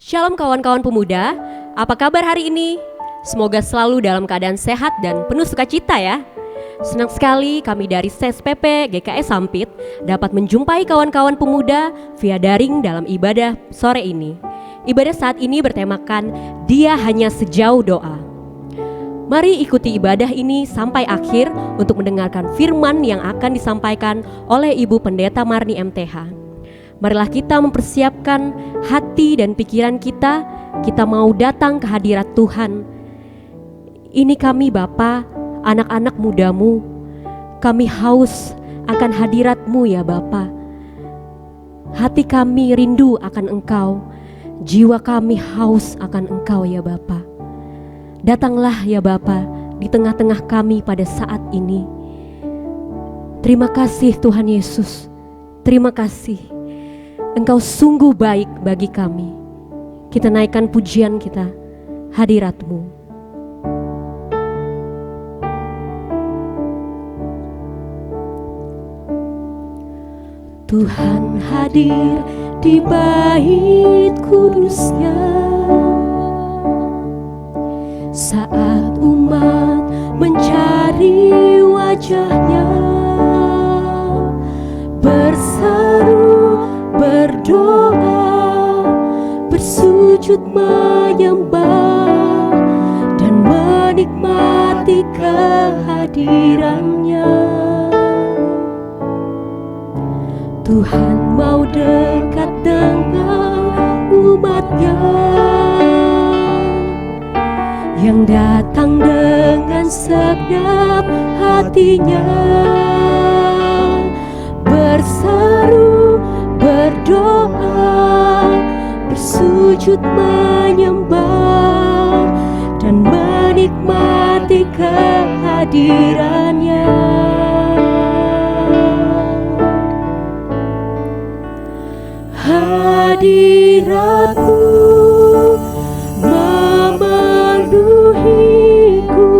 Shalom kawan-kawan pemuda, apa kabar hari ini? Semoga selalu dalam keadaan sehat dan penuh sukacita ya. Senang sekali kami dari SESPP GKS Sampit dapat menjumpai kawan-kawan pemuda via daring dalam ibadah sore ini. Ibadah saat ini bertemakan Dia Hanya Sejauh Doa. Mari ikuti ibadah ini sampai akhir untuk mendengarkan firman yang akan disampaikan oleh Ibu Pendeta Marni MTH. Marilah kita mempersiapkan hati dan pikiran kita mau datang ke hadirat Tuhan. Ini kami Bapa, anak-anak mudamu, kami haus akan hadirat-Mu ya Bapa. Hati kami rindu akan Engkau, jiwa kami haus akan Engkau ya Bapa. Datanglah ya Bapa di tengah-tengah kami pada saat ini. Terima kasih Tuhan Yesus, terima kasih. Engkau sungguh baik bagi kami. Kita naikkan pujian kita, hadirat-Mu. Tuhan hadir di bait kudus-Nya saat umat mencari wajah-Nya, berseru, berdoa, bersujud menyembah dan menikmati kehadiran-Nya. Tuhan mau dekat dengan umat-Nya yang datang dengan segenap hatinya, berseru, berdoa, bersujud menyembah dan menikmati kehadiran-Nya. Hadirat-Mu memenuhiku,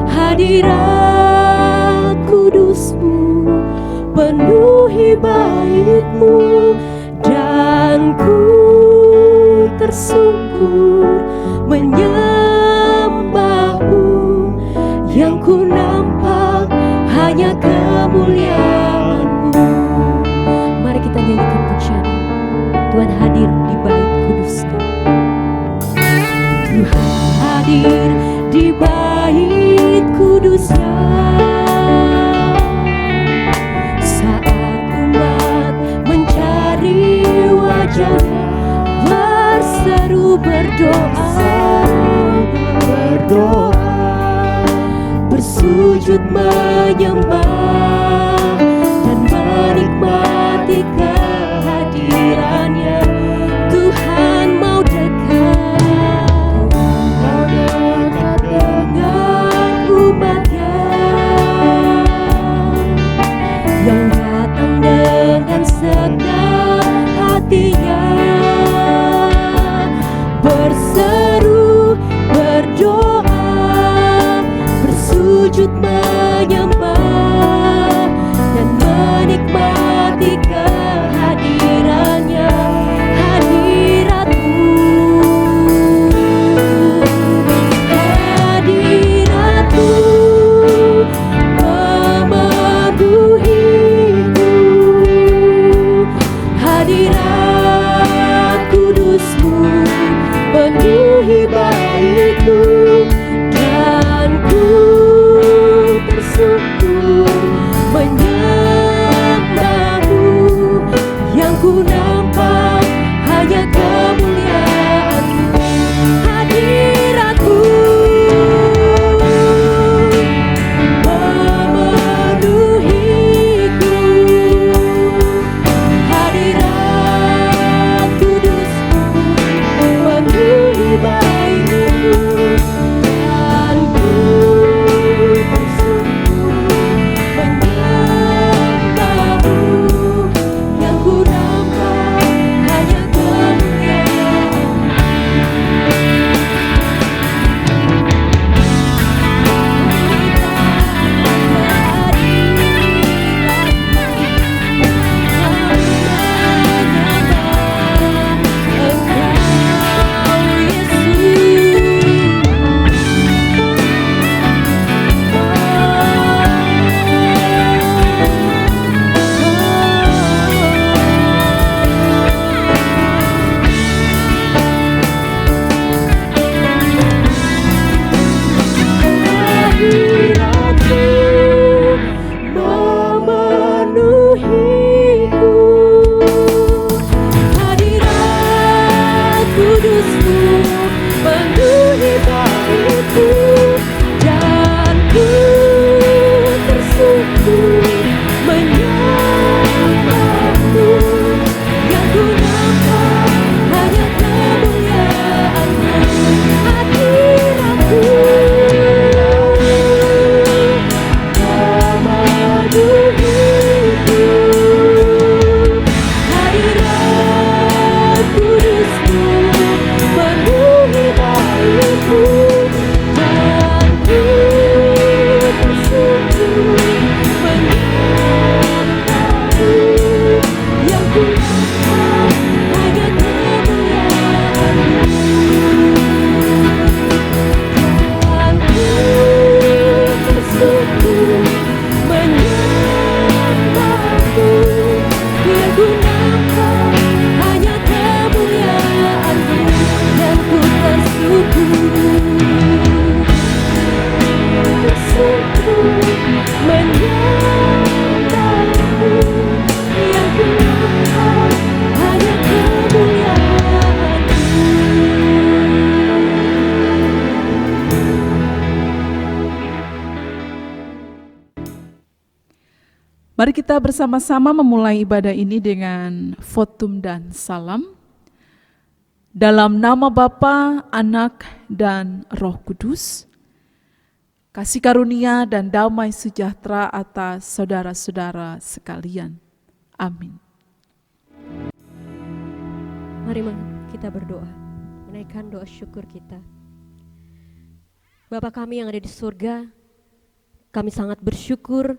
hadirat kudus-Mu penuhi bait-Mu, dan ku tersungkur menyembah-Mu. Yang ku nampak hanya kemuliaan-Mu. Mari kita nyanyikan pujian. Tuhan hadir di bait kudus-Nya. Tuhan hadir di bait kudus-Nya saat umat mencari wajah-Nya, berseru, berdoa, bersujud menyembah dan menikmati kehadiran-Nya. Tuhan mau dekat dengan umat-Nya yang datang dengan segenap hatinya, berseru, berdoa, bersujud menyembah dan menikmati kehadiran-Nya. Hadirat-Mu, hadirat-Mu memenuhiku, hadirat kudus-Mu penuhi bait-Mu, dan ku tersungkur menyembah-Mu. Yang ku nampak hanya kemuliaan-Mu. Hadirat-Mu memenuhiku, hadirat kudus-Mu penuhi bait-Mu, dan ku tersungkur menyembah-Mu. Yang ku nampak Mari kita bersama-sama memulai ibadah ini dengan votum dan salam. Dalam nama Bapa, Anak, dan Roh Kudus, kasih karunia dan damai sejahtera atas saudara-saudara sekalian. Amin. Mari kita berdoa, menaikkan doa syukur kita. Bapa kami yang ada di surga, kami sangat bersyukur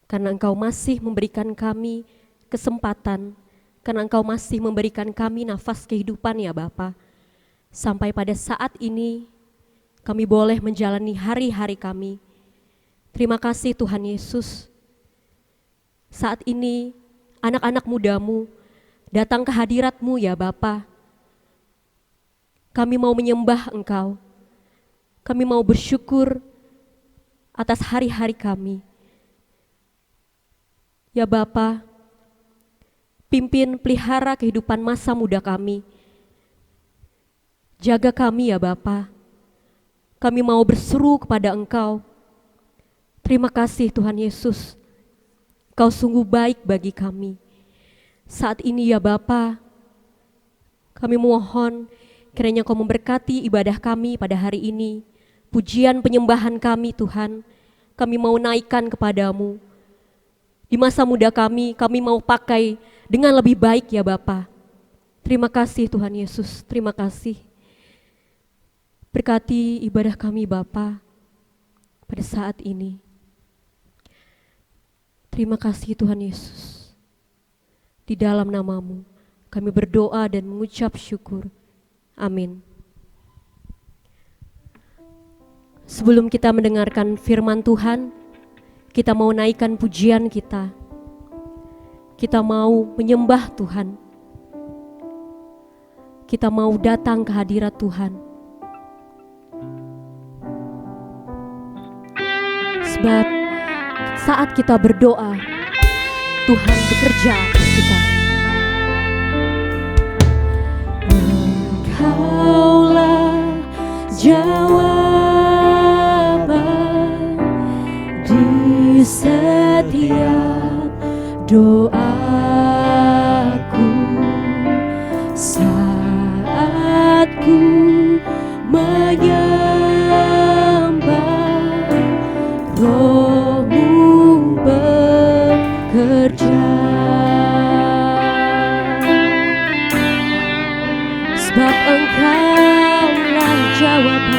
karena Engkau masih memberikan kami kesempatan, karena Engkau masih memberikan kami nafas kehidupan ya Bapa. Sampai pada saat ini kami boleh menjalani hari-hari kami. Terima kasih Tuhan Yesus. Saat ini anak-anak mudamu datang ke hadirat-Mu ya Bapa. Kami mau menyembah Engkau. Kami mau bersyukur atas hari-hari kami. Ya Bapa, pimpin pelihara kehidupan masa muda kami. Jaga kami ya Bapa. Kami mau berseru kepada Engkau. Terima kasih Tuhan Yesus. Kau sungguh baik bagi kami. Saat ini ya Bapa, kami mohon kiranya Kau memberkati ibadah kami pada hari ini. Pujian penyembahan kami Tuhan, kami mau naikkan kepadamu. Di masa muda kami mau pakai dengan lebih baik ya Bapa. Terima kasih Tuhan Yesus, terima kasih. Berkati ibadah kami Bapa pada saat ini. Terima kasih Tuhan Yesus. Di dalam nama-Mu kami berdoa dan mengucap syukur. Amin. Sebelum kita mendengarkan firman Tuhan, kita mau naikkan pujian kita. Kita mau menyembah Tuhan. Kita mau datang ke hadirat Tuhan. Sebab saat kita berdoa, Tuhan bekerja atas kita. Engkaulah jawaban di setiap doaku saat ku menyembah, Roh-Mu bekerja. Sebab Engkaulah jawaban.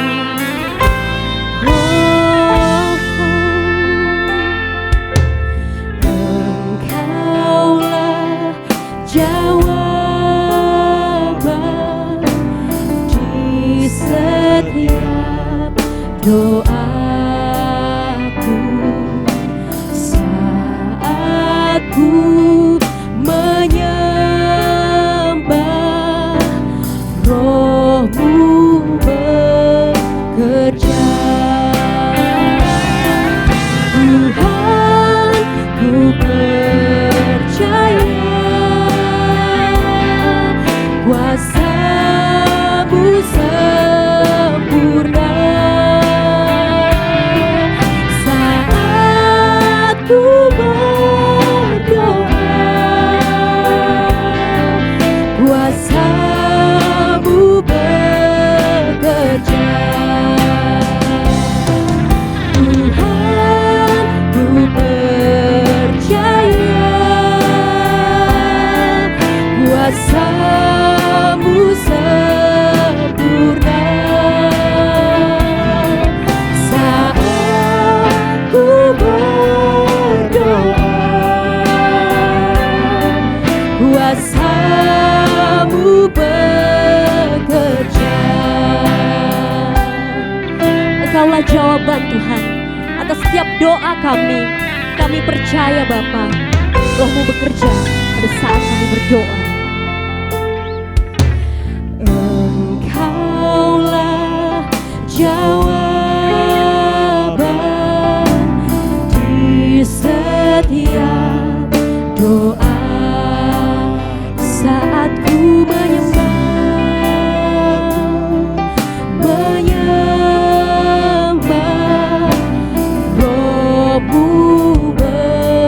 Engkaulah jawaban di setiap doaku saat ku menyembah, Roh-Mu bekerja. Tuhan, ku percaya kuasa-Mu sempurna saat ku berdoa. Kuasa-Mu bekerja. Tuhan, ku percaya kuasa-Mu sempurna saat ku berdoa. Kuasa-Mu bekerja. Engkaulah jawaban Tuhan atas setiap doa kami. Kami percaya Bapa, Roh-Mu bekerja pada saat kami berdoa. Engkaulah jawaban di setiap doa saat ku menyembah, Roh-Mu bekerja.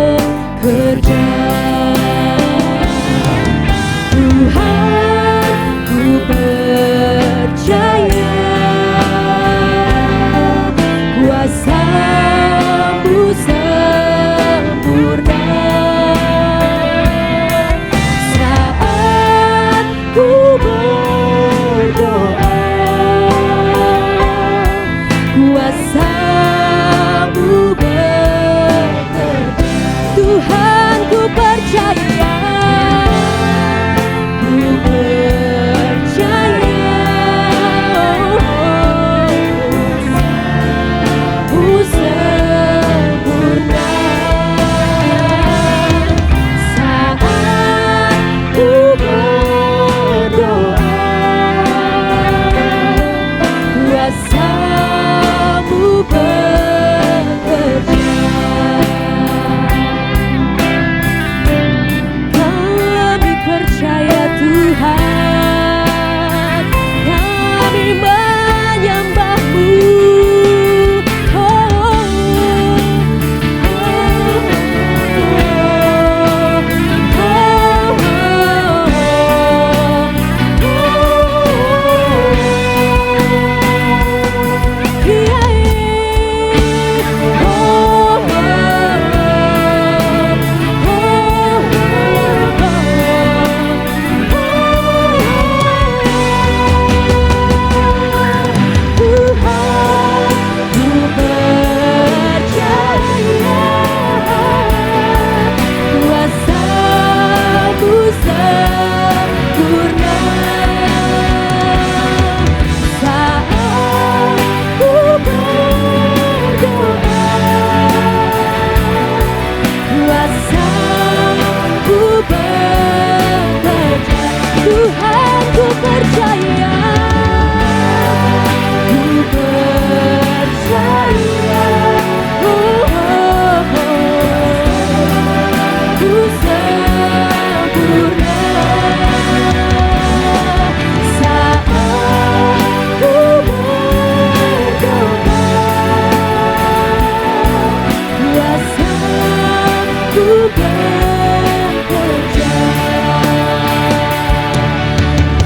ku bekerja.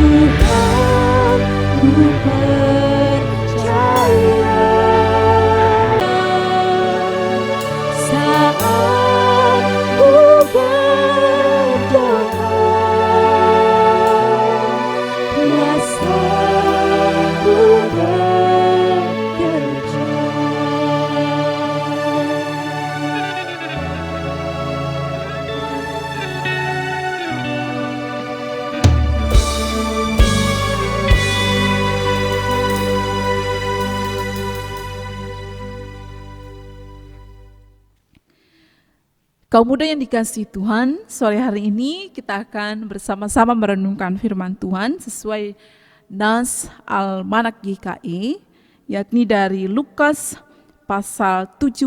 Tuhan, ku percaya. Saat ku berdoa, kuasa-Mu bekerja. Kaum muda yang dikasihi Tuhan, sore hari ini kita akan bersama-sama merenungkan firman Tuhan sesuai nas Almanak GKI, yakni dari Lukas pasal 17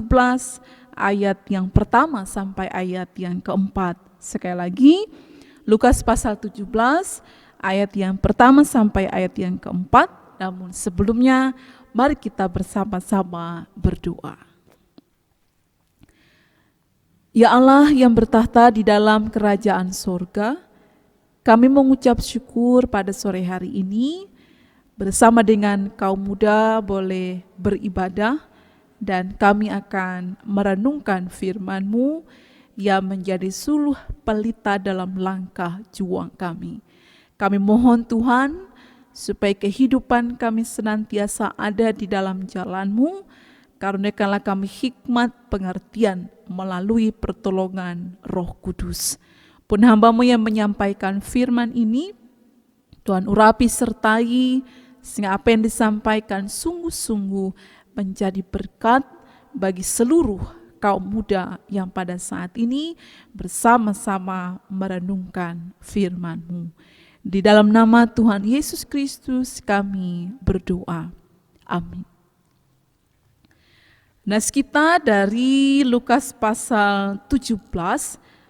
ayat yang pertama sampai ayat yang keempat. Sekali lagi, Lukas pasal 17 ayat yang pertama sampai ayat yang keempat. Namun sebelumnya, mari kita bersama-sama berdoa. Ya Allah yang bertahta di dalam kerajaan sorga, kami mengucap syukur pada sore hari ini bersama dengan kaum muda boleh beribadah dan kami akan merenungkan firman-Mu yang menjadi suluh pelita dalam langkah juang kami. Kami mohon Tuhan supaya kehidupan kami senantiasa ada di dalam jalan-Mu, karuniakanlah kami hikmat pengertian melalui pertolongan Roh Kudus. Pun hamba-Mu yang menyampaikan firman ini, Tuhan urapi sertai sehingga apa yang disampaikan sungguh-sungguh menjadi berkat bagi seluruh kaum muda yang pada saat ini bersama-sama merenungkan firman-Mu. Di dalam nama Tuhan Yesus Kristus kami berdoa. Amin. Nas kita dari Lukas pasal 17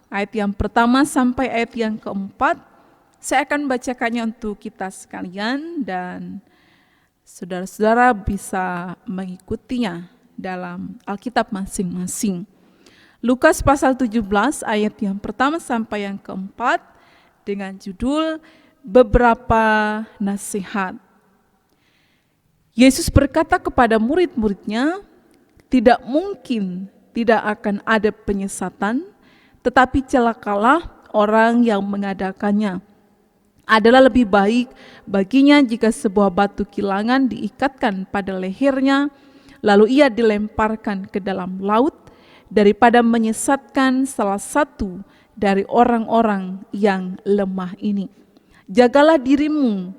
ayat yang pertama sampai ayat yang keempat. Saya akan bacakannya untuk kita sekalian dan saudara-saudara bisa mengikutinya dalam Alkitab masing-masing. Lukas pasal 17 ayat yang pertama sampai yang keempat dengan judul beberapa nasihat. Yesus berkata kepada murid-muridnya, tidak mungkin tidak akan ada penyesatan, tetapi celakalah orang yang mengadakannya. Adalah lebih baik baginya jika sebuah batu kilangan diikatkan pada lehernya, lalu ia dilemparkan ke dalam laut, daripada menyesatkan salah satu dari orang-orang yang lemah ini. Jagalah dirimu,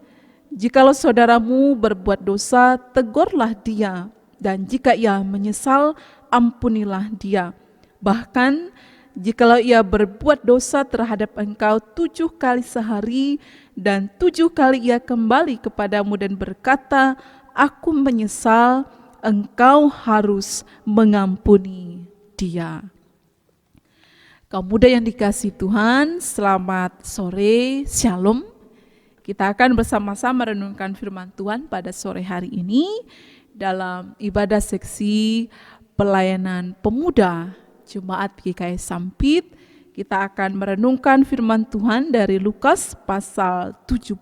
jikalau saudaramu berbuat dosa, tegurlah dia, dan jika ia menyesal, ampunilah dia. Bahkan jikalau ia berbuat dosa terhadap engkau 7 kali sehari, dan 7 kali ia kembali kepadamu dan berkata, aku menyesal, engkau harus mengampuni dia. Kaum muda yang dikasihi Tuhan, selamat sore, shalom. Kita akan bersama-sama merenungkan firman Tuhan pada sore hari ini dalam ibadah seksi pelayanan pemuda Jemaat GKI Sampit. Kita akan merenungkan firman Tuhan dari Lukas pasal 17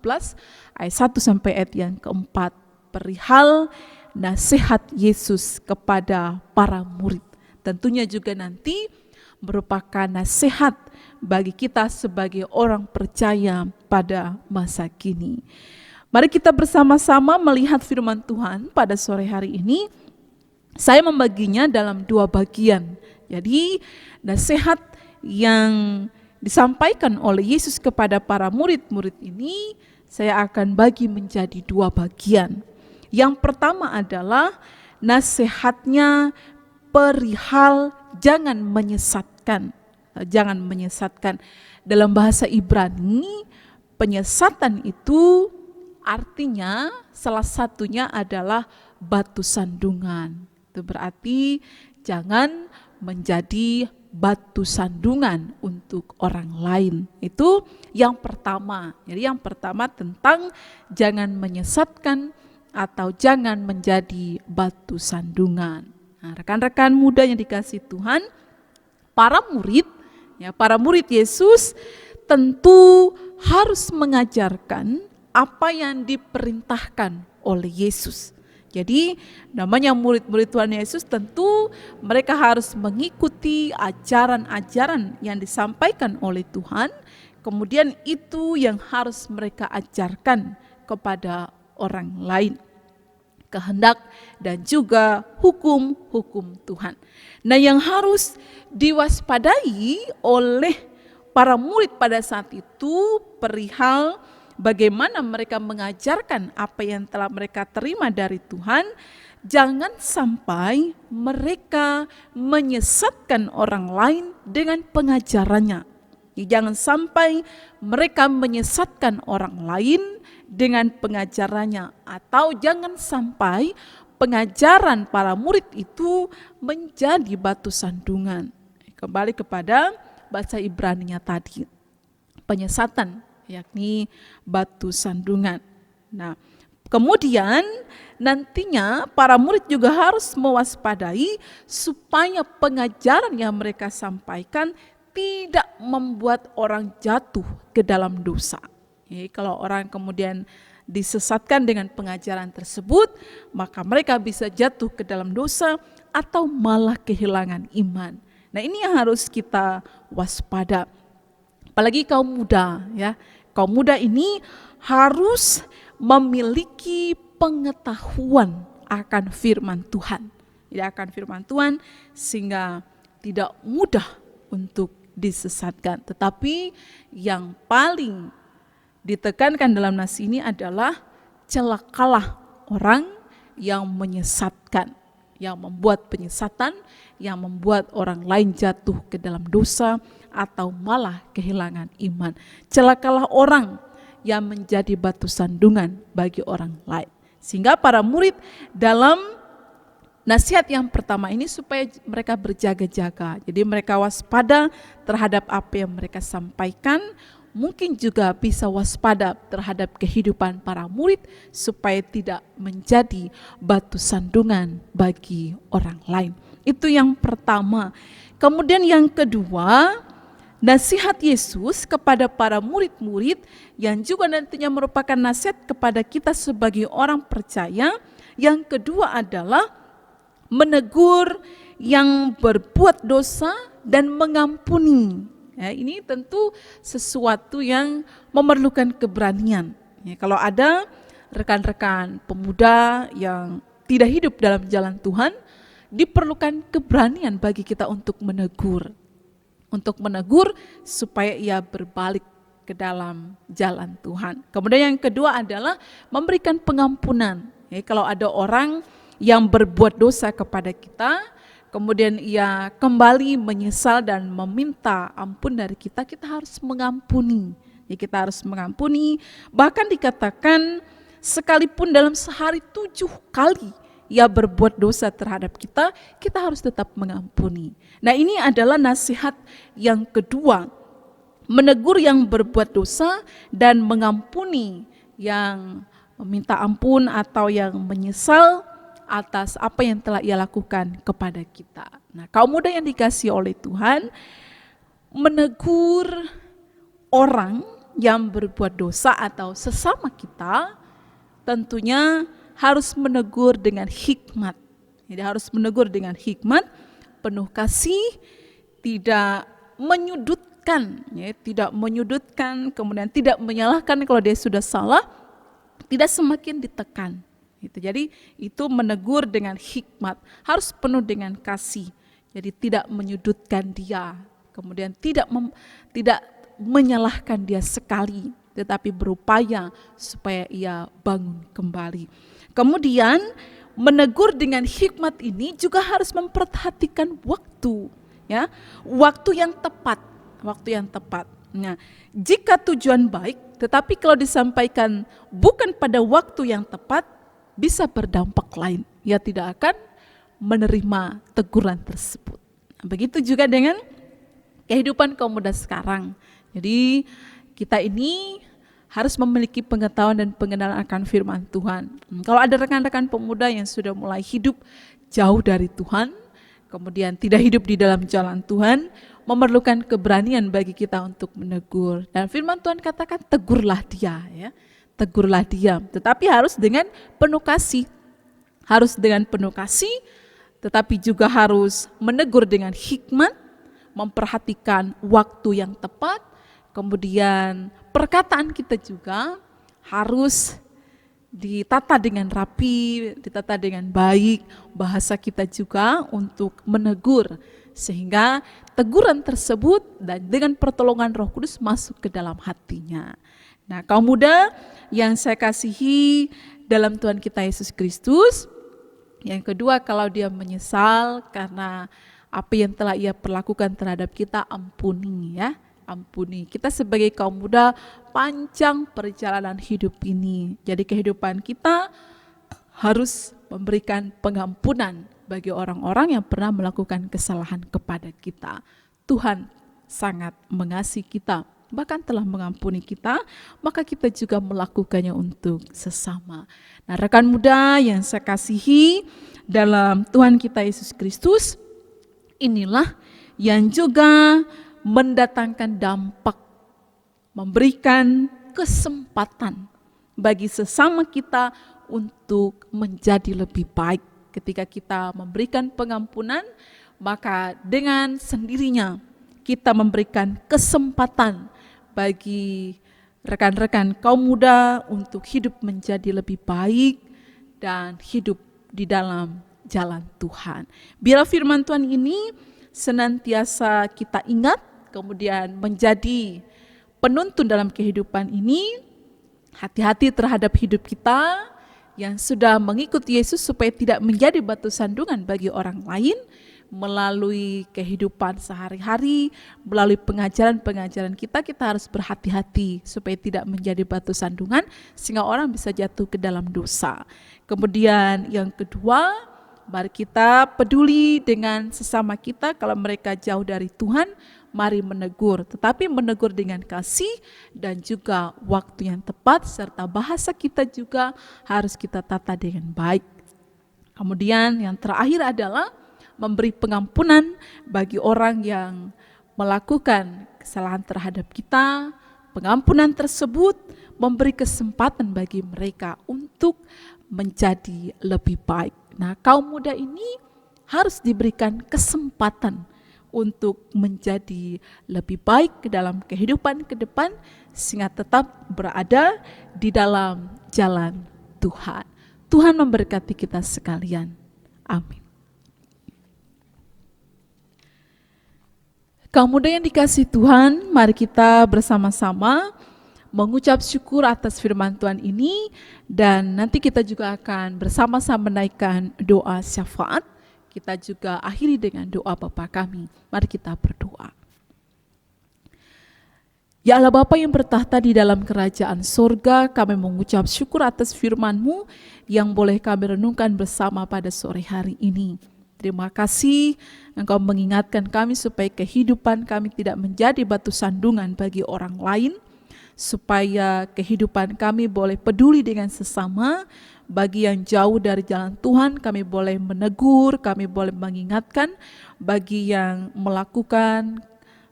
ayat 1 sampai ayat yang keempat, perihal nasihat Yesus kepada para murid. Tentunya juga nanti merupakan nasihat bagi kita sebagai orang percaya pada masa kini. Mari kita bersama-sama melihat firman Tuhan pada sore hari ini. Saya membaginya dalam 2 bagian. Jadi nasihat yang disampaikan oleh Yesus kepada para murid-murid ini saya akan bagi menjadi 2 bagian. Yang pertama adalah nasihatnya perihal jangan menyesatkan. Jangan menyesatkan. Dalam bahasa Ibrani, penyesatan itu artinya salah satunya adalah batu sandungan. Itu berarti jangan menjadi batu sandungan untuk orang lain. Itu yang pertama. Jadi yang pertama tentang jangan menyesatkan atau jangan menjadi batu sandungan. Nah, rekan-rekan muda yang dikasihi Tuhan, para murid Ya, para murid Yesus tentu harus mengajarkan apa yang diperintahkan oleh Yesus. Jadi namanya murid-murid Tuhan Yesus tentu mereka harus mengikuti ajaran-ajaran yang disampaikan oleh Tuhan. Kemudian itu yang harus mereka ajarkan kepada orang lain. Kehendak dan juga hukum-hukum Tuhan. Nah, yang harus diwaspadai oleh para murid pada saat itu perihal bagaimana mereka mengajarkan apa yang telah mereka terima dari Tuhan. Jangan sampai mereka menyesatkan orang lain dengan pengajarannya. Jangan sampai mereka menyesatkan orang lain dengan pengajarannya, atau jangan sampai pengajaran para murid itu menjadi batu sandungan. Kembali kepada bahasa Ibrani-nya tadi, penyesatan, yakni batu sandungan. Nah, kemudian nantinya para murid juga harus mewaspadai supaya pengajaran yang mereka sampaikan tidak membuat orang jatuh ke dalam dosa. Kalau orang kemudian disesatkan dengan pengajaran tersebut, maka mereka bisa jatuh ke dalam dosa atau malah kehilangan iman. Nah, ini yang harus kita waspada. Apalagi kaum muda, ya. Kaum muda ini harus memiliki pengetahuan akan firman Tuhan. Akan firman Tuhan sehingga tidak mudah untuk disesatkan. Tetapi yang paling ditekankan dalam nas ini adalah celakalah orang yang menyesatkan, yang membuat penyesatan, yang membuat orang lain jatuh ke dalam dosa atau malah kehilangan iman. Celakalah orang yang menjadi batu sandungan bagi orang lain. Sehingga para murid dalam nasihat yang pertama ini supaya mereka berjaga-jaga. Jadi mereka waspada terhadap apa yang mereka sampaikan. Mungkin juga bisa waspada terhadap kehidupan para murid supaya tidak menjadi batu sandungan bagi orang lain. Itu yang pertama. Kemudian yang kedua, nasihat Yesus kepada para murid-murid yang juga nantinya merupakan nasihat kepada kita sebagai orang percaya. Yang kedua adalah menegur yang berbuat dosa dan mengampuni. Ya, ini tentu sesuatu yang memerlukan keberanian. Ya, kalau ada rekan-rekan pemuda yang tidak hidup dalam jalan Tuhan, diperlukan keberanian bagi kita untuk menegur. Untuk menegur supaya ia berbalik ke dalam jalan Tuhan. Kemudian yang kedua adalah memberikan pengampunan. Ya, kalau ada orang yang berbuat dosa kepada kita, kemudian ia kembali menyesal dan meminta ampun dari kita, kita harus mengampuni. Ya, kita harus mengampuni. Bahkan dikatakan sekalipun dalam sehari 7 kali ia berbuat dosa terhadap kita, kita harus tetap mengampuni. Nah, ini adalah nasihat yang kedua. Menegur yang berbuat dosa dan mengampuni yang meminta ampun atau yang menyesal atas apa yang telah ia lakukan kepada kita. Nah, kaum muda yang dikasihi oleh Tuhan, menegur orang yang berbuat dosa atau sesama kita tentunya harus menegur dengan hikmat. Jadi harus menegur dengan hikmat, penuh kasih, tidak menyudutkan, ya, tidak menyudutkan, kemudian tidak menyalahkan kalau dia sudah salah, tidak semakin ditekan. Jadi itu menegur dengan hikmat, harus penuh dengan kasih. Jadi tidak menyudutkan dia, kemudian tidak menyalahkan dia sekali, tetapi berupaya supaya ia bangun kembali. Kemudian menegur dengan hikmat ini juga harus memperhatikan waktu, ya, waktu yang tepat, waktu yang tepat. Nah, jika tujuan baik, tetapi kalau disampaikan bukan pada waktu yang tepat, bisa berdampak lain. Ia tidak akan menerima teguran tersebut. Nah, begitu juga dengan kehidupan kaum muda sekarang. Jadi kita ini harus memiliki pengetahuan dan pengenalan akan firman Tuhan. Kalau ada rekan-rekan pemuda yang sudah mulai hidup jauh dari Tuhan, kemudian tidak hidup di dalam jalan Tuhan, memerlukan keberanian bagi kita untuk menegur. Dan firman Tuhan katakan tegurlah dia, ya. Tegurlah dia, tetapi harus dengan penuh kasih. Harus dengan penuh kasih, tetapi juga harus menegur dengan hikmat, memperhatikan waktu yang tepat. Kemudian perkataan kita juga harus ditata dengan rapi, ditata dengan baik, bahasa kita juga untuk menegur, sehingga teguran tersebut dan dengan pertolongan Roh Kudus masuk ke dalam hatinya. Nah, kaum muda yang saya kasihi dalam Tuhan kita Yesus Kristus, yang kedua, kalau dia menyesal karena apa yang telah ia perlakukan terhadap kita, ampuni, ya. Ampuni. Kita sebagai kaum muda panjang perjalanan hidup ini. Jadi kehidupan kita harus memberikan pengampunan bagi orang-orang yang pernah melakukan kesalahan kepada kita. Tuhan sangat mengasihi kita, bahkan telah mengampuni kita, maka kita juga melakukannya untuk sesama. Nah, rekan muda yang saya kasihi dalam Tuhan kita Yesus Kristus, inilah yang juga mendatangkan dampak, memberikan kesempatan bagi sesama kita untuk menjadi lebih baik. Ketika kita memberikan pengampunan, maka dengan sendirinya kita memberikan kesempatan bagi rekan-rekan kaum muda untuk hidup menjadi lebih baik dan hidup di dalam jalan Tuhan. Biarlah firman Tuhan ini senantiasa kita ingat, kemudian menjadi penuntun dalam kehidupan ini. Hati-hati terhadap hidup kita yang sudah mengikuti Yesus supaya tidak menjadi batu sandungan bagi orang lain, melalui kehidupan sehari-hari, melalui pengajaran-pengajaran kita harus berhati-hati supaya tidak menjadi batu sandungan sehingga orang bisa jatuh ke dalam dosa. Kemudian yang kedua, mari kita peduli dengan sesama kita. Kalau mereka jauh dari Tuhan, mari menegur, tetapi menegur dengan kasih dan juga waktu yang tepat, serta bahasa kita juga harus kita tata dengan baik. Kemudian yang terakhir adalah memberi pengampunan bagi orang yang melakukan kesalahan terhadap kita. Pengampunan tersebut memberi kesempatan bagi mereka untuk menjadi lebih baik. Nah, kaum muda ini harus diberikan kesempatan untuk menjadi lebih baik dalam kehidupan ke depan, sehingga tetap berada di dalam jalan Tuhan. Tuhan memberkati kita sekalian. Amin. Kaum muda yang dikasihi Tuhan, mari kita bersama-sama mengucap syukur atas firman Tuhan ini, dan nanti kita juga akan bersama-sama menaikkan doa syafaat. Kita juga akhiri dengan doa Bapa kami. Mari kita berdoa. Ya Allah Bapa yang bertahta di dalam kerajaan sorga, kami mengucap syukur atas firman-Mu yang boleh kami renungkan bersama pada sore hari ini. Terima kasih Engkau mengingatkan kami supaya kehidupan kami tidak menjadi batu sandungan bagi orang lain, supaya kehidupan kami boleh peduli dengan sesama. Bagi yang jauh dari jalan Tuhan, kami boleh menegur, kami boleh mengingatkan. Bagi yang melakukan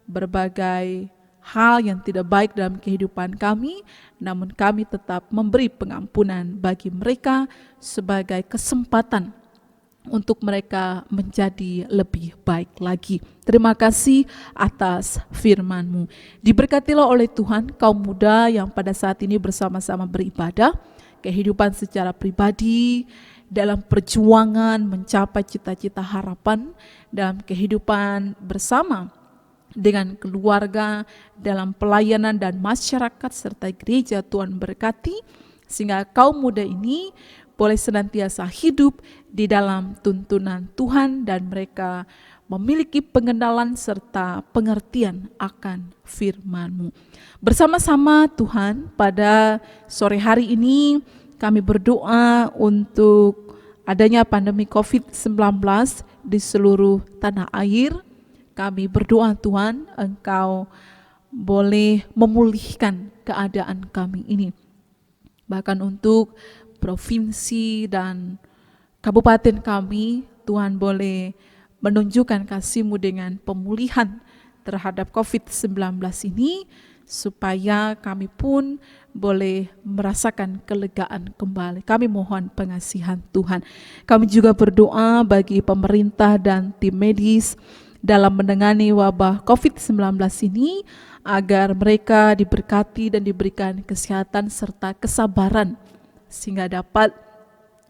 berbagai hal yang tidak baik dalam kehidupan kami, namun kami tetap memberi pengampunan bagi mereka sebagai kesempatan untuk mereka menjadi lebih baik lagi. Terima kasih atas firman-Mu. Diberkatilah oleh Tuhan kaum muda yang pada saat ini bersama-sama beribadah, kehidupan secara pribadi, dalam perjuangan mencapai cita-cita harapan, dalam kehidupan bersama dengan keluarga, dalam pelayanan dan masyarakat serta gereja. Tuhan berkati sehingga kaum muda ini boleh senantiasa hidup di dalam tuntunan Tuhan dan mereka memiliki pengenalan serta pengertian akan firman-Mu. Bersama-sama Tuhan, pada sore hari ini kami berdoa untuk adanya pandemi COVID-19 di seluruh tanah air. Kami berdoa Tuhan, Engkau boleh memulihkan keadaan kami ini. Bahkan untuk provinsi dan kabupaten kami, Tuhan boleh menunjukkan kasih-Mu dengan pemulihan terhadap COVID-19 ini, supaya kami pun boleh merasakan kelegaan kembali. Kami mohon pengasihan Tuhan. Kami juga berdoa bagi pemerintah dan tim medis dalam menangani wabah COVID-19 ini, agar mereka diberkati dan diberikan kesehatan serta kesabaran, sehingga dapat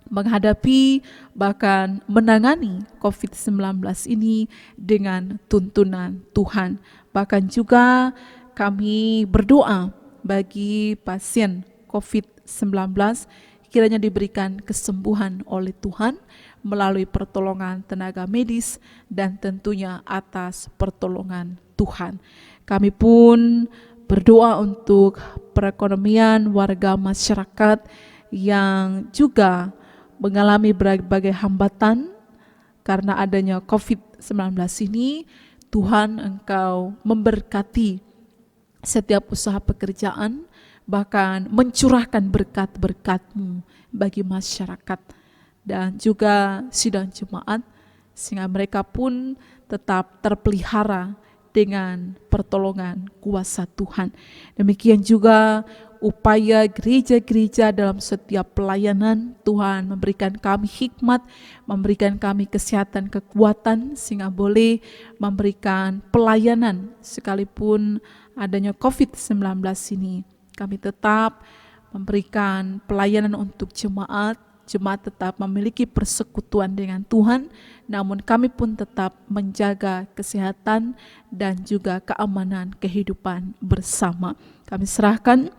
menghadapi bahkan menangani COVID-19 ini dengan tuntunan Tuhan. Bahkan juga kami berdoa bagi pasien COVID-19, kiranya diberikan kesembuhan oleh Tuhan melalui pertolongan tenaga medis dan tentunya atas pertolongan Tuhan. Kami pun berdoa untuk perekonomian warga masyarakat yang juga mengalami berbagai hambatan karena adanya COVID-19 ini. Tuhan, Engkau memberkati setiap usaha pekerjaan, bahkan mencurahkan berkat-berkat-Mu bagi masyarakat dan juga sidang jemaat, sehingga mereka pun tetap terpelihara dengan pertolongan kuasa Tuhan. Demikian juga upaya gereja-gereja dalam setiap pelayanan. Tuhan memberikan kami hikmat, memberikan kami kesehatan, kekuatan, sehingga boleh memberikan pelayanan sekalipun adanya COVID-19 ini. Kami tetap memberikan pelayanan untuk jemaat. Jemaat tetap memiliki persekutuan dengan Tuhan, namun kami pun tetap menjaga kesehatan dan juga keamanan kehidupan bersama. Kami serahkan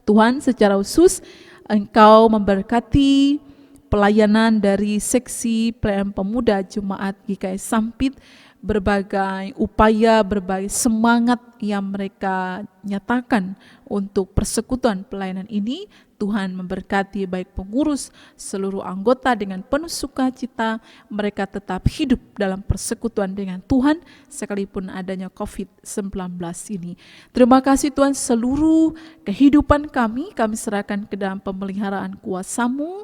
Tuhan, secara khusus Engkau memberkati pelayanan dari seksi pelayanan pemuda Jemaat GKI Sampit, berbagai upaya, berbagai semangat yang mereka nyatakan untuk persekutuan pelayanan ini. Tuhan memberkati baik pengurus, seluruh anggota dengan penuh sukacita. Mereka tetap hidup dalam persekutuan dengan Tuhan sekalipun adanya COVID-19 ini. Terima kasih Tuhan, seluruh kehidupan kami serahkan ke dalam pemeliharaan kuasa-Mu.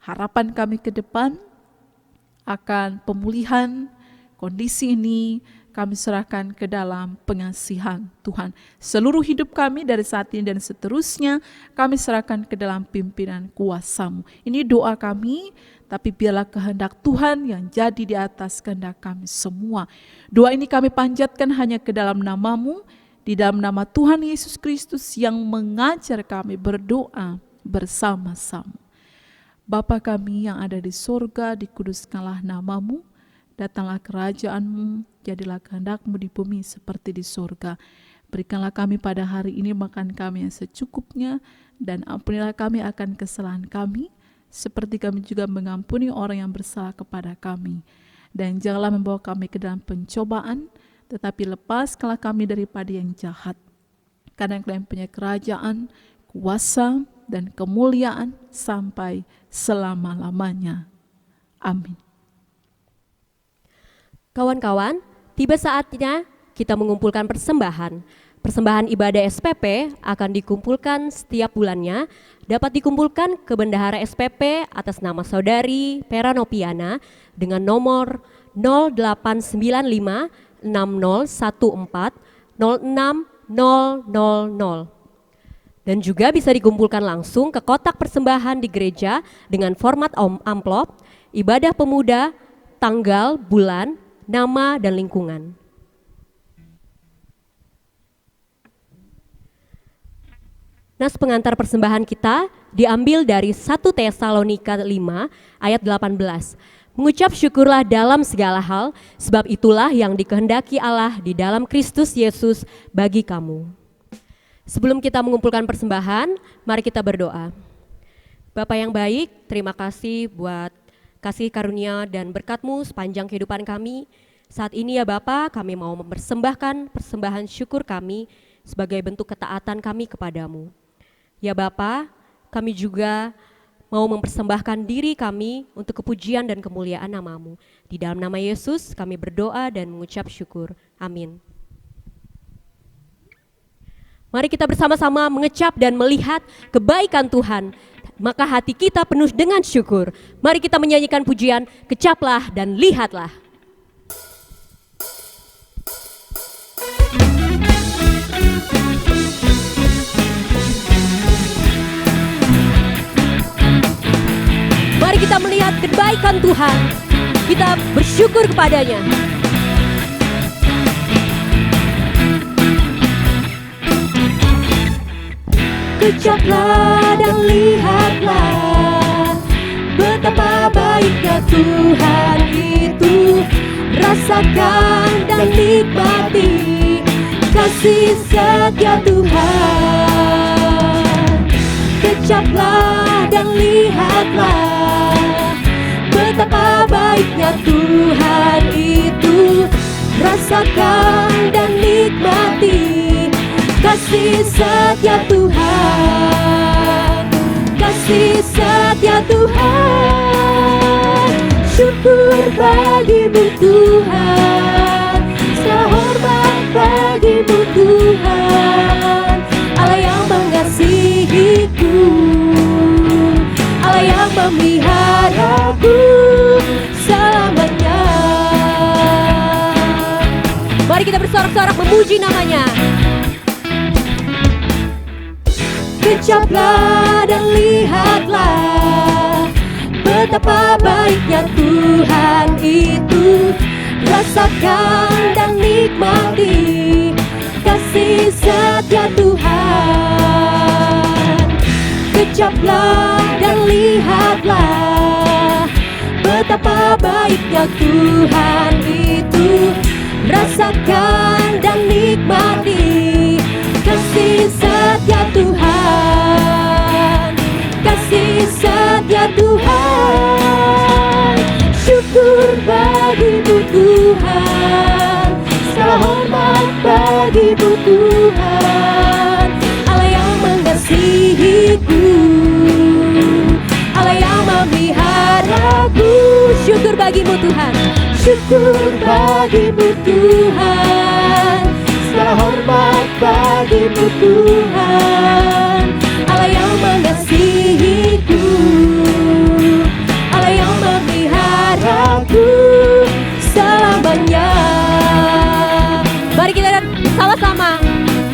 Harapan kami ke depan akan pemulihan kondisi ini kami serahkan ke dalam pengasihan Tuhan. Seluruh hidup kami dari saat ini dan seterusnya kami serahkan ke dalam pimpinan kuasa-Mu. Ini doa kami, tapi biarlah kehendak Tuhan yang jadi di atas kehendak kami semua. Doa ini kami panjatkan hanya ke dalam nama-Mu, di dalam nama Tuhan Yesus Kristus yang mengajar kami berdoa bersama-sama. Bapa kami yang ada di sorga, dikuduskanlah nama-Mu. Datanglah kerajaan-Mu, jadilah kehendak-Mu di bumi seperti di surga. Berikanlah kami pada hari ini makan kami yang secukupnya, dan ampunilah kami akan kesalahan kami, seperti kami juga mengampuni orang yang bersalah kepada kami. Dan janganlah membawa kami ke dalam pencobaan, tetapi lepaskanlah kami daripada yang jahat. Karena Engkau yang punya kerajaan, kuasa, dan kemuliaan sampai selama-lamanya. Amin. Kawan-kawan, tiba saatnya kita mengumpulkan persembahan. Persembahan ibadah SPP akan dikumpulkan setiap bulannya, dapat dikumpulkan ke Bendahara SPP atas nama Saudari Pera Nopiana dengan nomor 0895 6014 06000. Dan juga bisa dikumpulkan langsung ke kotak persembahan di gereja dengan format amplop, ibadah pemuda, tanggal, bulan, nama, dan lingkungan. Nas pengantar persembahan kita diambil dari 1 Tesalonika 5 ayat 18. Mengucap syukurlah dalam segala hal, sebab itulah yang dikehendaki Allah di dalam Kristus Yesus bagi kamu. Sebelum kita mengumpulkan persembahan, mari kita berdoa. Bapa yang baik, terima kasih buat kasih karunia dan berkat-Mu sepanjang kehidupan kami. Saat ini ya Bapa, kami mau mempersembahkan persembahan syukur kami sebagai bentuk ketaatan kami kepadamu. Ya Bapa, kami juga mau mempersembahkan diri kami untuk kepujian dan kemuliaan nama-Mu. Di dalam nama Yesus kami berdoa dan mengucap syukur. Amin. Mari kita bersama-sama mengecap dan melihat kebaikan Tuhan. Maka hati kita penuh dengan syukur. Mari kita menyanyikan pujian, kecaplah dan lihatlah. firman Tuhan. Kita bersyukur kepadanya. Kejaplah dan lihatlah betapa baiknya Tuhan itu. Rasakan dan nikmati kasih setia Tuhan. Kejaplah dan lihatlah betapa baiknya Tuhan itu. Rasakan dan nikmati kasih setia Tuhan. Kasih setia Tuhan. Syukur bagimu Tuhan. Segala hormat bagimu Tuhan. Allah yang mengasihiku, Allah yang memeliharaku selamanya. Mari kita bersorak-sorak memuji namanya. Kejaplah dan lihatlah betapa baiknya Tuhan itu. Rasakan dan nikmati kasih setia Tuhan. Kejaplah dan lihatlah betapa baiknya Tuhan itu. Rasakan dan nikmati kasih setia Tuhan. Kasih setia Tuhan. Syukur bagimu Tuhan. Segala hormat bagimu Tuhan. Allah yang mengasihiku, Allah yang memeliharaku. Syukur bagimu Tuhan. Syukur bagimu Tuhan. Segala hormat bagimu Tuhan. Allah yang mengasihiku, Allah yang memeliharaku selamanya. Mari kita sama-sama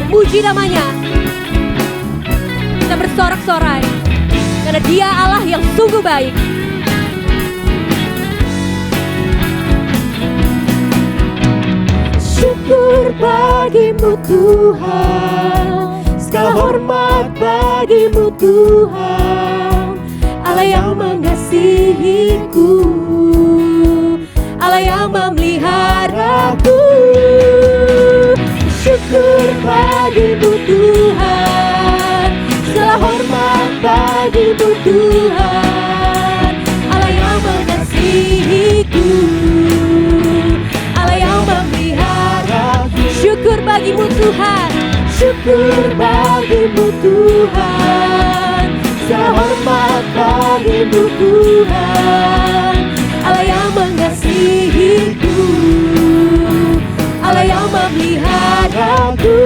memuji namanya. Kita bersorak-sorai karena Dia Allah yang sungguh baik. Syukur bagimu Tuhan. Segala hormat bagimu Tuhan. Allah yang mengasihiku, Allah yang memeliharaku. Syukur bagimu Tuhan. Segala hormat bagimu Tuhan. Allah yang mengasihiku, Allah yang memeliharaku. Syukur bagimu Tuhan. Syukur bagimu Tuhan. Segala hormat bagimu Tuhan. Allah yang mengasihiku, Allah yang memeliharaku.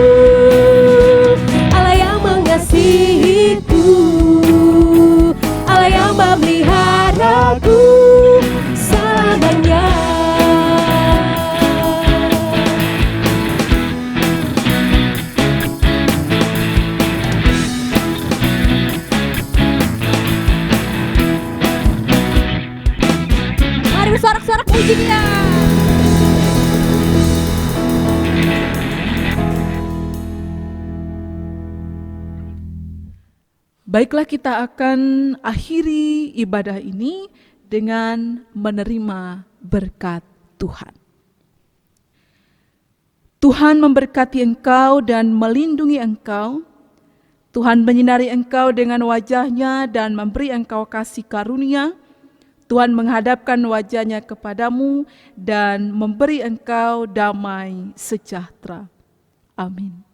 Allah yang mengasihiku, Allah yang memeliharaku selamanya. Sorak-sorak puji Dia. Baiklah, kita akan akhiri ibadah ini dengan menerima berkat Tuhan. Tuhan memberkati engkau dan melindungi engkau. Tuhan menyinari engkau dengan wajah-Nya dan memberi engkau kasih karunia. Tuhan menghadapkan wajah-Nya kepadamu dan memberi engkau damai sejahtera. Amin.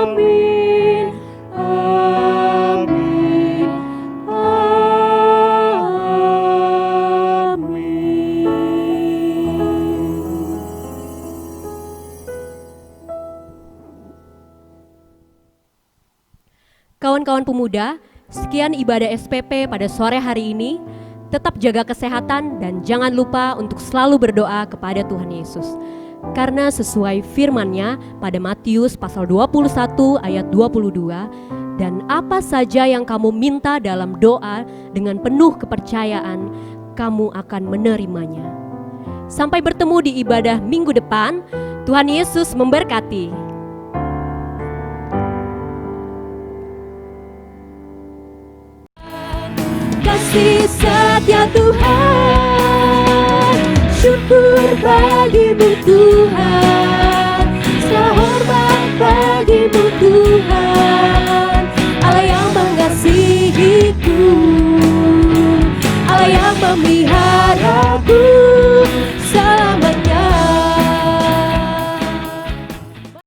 Amin. Amin. Kawan-kawan pemuda, sekian ibadah SPP pada sore hari ini. Tetap jaga kesehatan dan jangan lupa untuk selalu berdoa kepada Tuhan Yesus. Karena sesuai firman-Nya pada Matius pasal 21 ayat 22, dan apa saja yang kamu minta dalam doa dengan penuh kepercayaan, kamu akan menerimanya. Sampai bertemu di ibadah minggu depan. Tuhan Yesus memberkati. Kasih setia Tuhan, syukur bagimu Tuhan, segala hormat bagimu Tuhan, Allah yang mengasihiku, Allah yang memeliharaku.